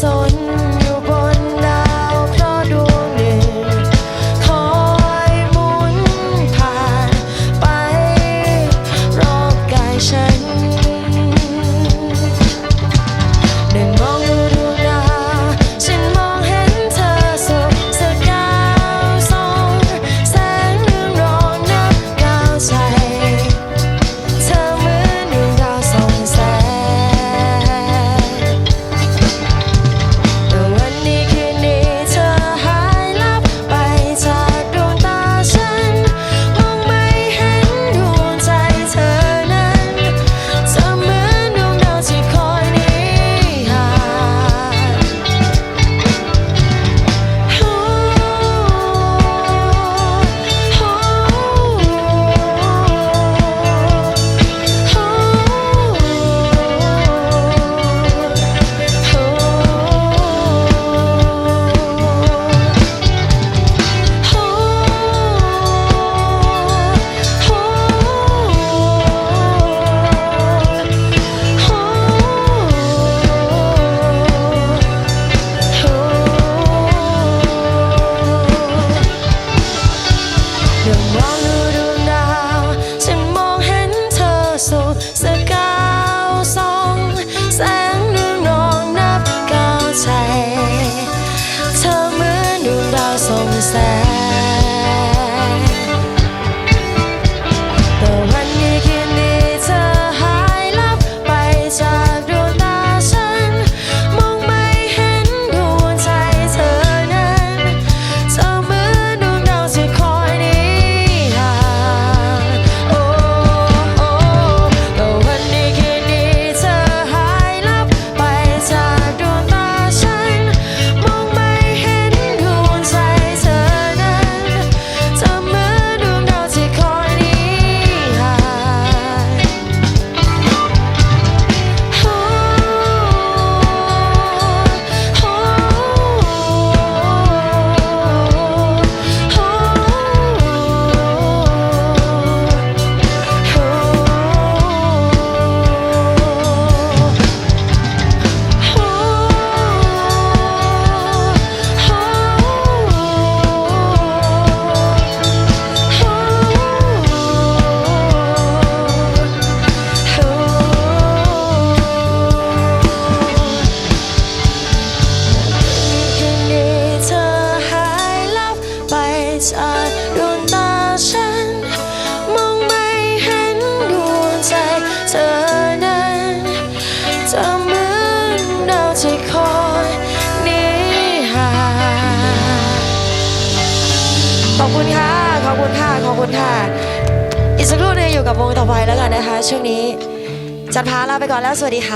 สนอยู่บนดาวเพราะดวงหนึ่งคอยหมุนผ่านไปรอบกายฉันได้มองดูดวงดาวฉันมองเห็นเธอสุขสกาวส่องแสงเรืองรองนับก้าวใจเธอเหมือนดวงดาวส่องแสงแต่วันนี้คืนนี้เธอหายลับไปจากดวงตาฉันมองไม่เห็นดวงใจเธอนั้นเธอเหมือนดวงดาวที่คอยหนีห่างเดี๋ยวมองดูดวงดาวฉันมองเห็นเธอสุขสกาวส่องแสงเรืองรองนับก้าวใจเธอเหมือนดวงดาวส่องแสงแต่วันนี้คืนนี้เธอหายลับไปจากดวงตาฉันมองไม่เห็นดวงใจเธอนั้นเธอเหมือนดวงดาวที่คอยหนีห่างโอ้โอ้แต่วันนี้คืนนี้เธอหายลับไปจากดวงตาฉันมองไม่เห็นดวงใจเธอนั้นเธอเหมือนดวงดาวที่คอยหนีห่างคืนนี้เธอหายลับไปจากดวงตาฉันมองไม่เห็นดวงใจเธอนั้นเธอเหมือนดาวที่คอยหนีห่างขอบคุณค่ะ ขอบคุณค่ะ ขอบคุณค่ะ อีกสักครู่หนึงอยู่กับวงต่อไปแล้วกันนะคะช่วงนี้จันพาลาไปก่อนแล้วสวัสดีค่ะ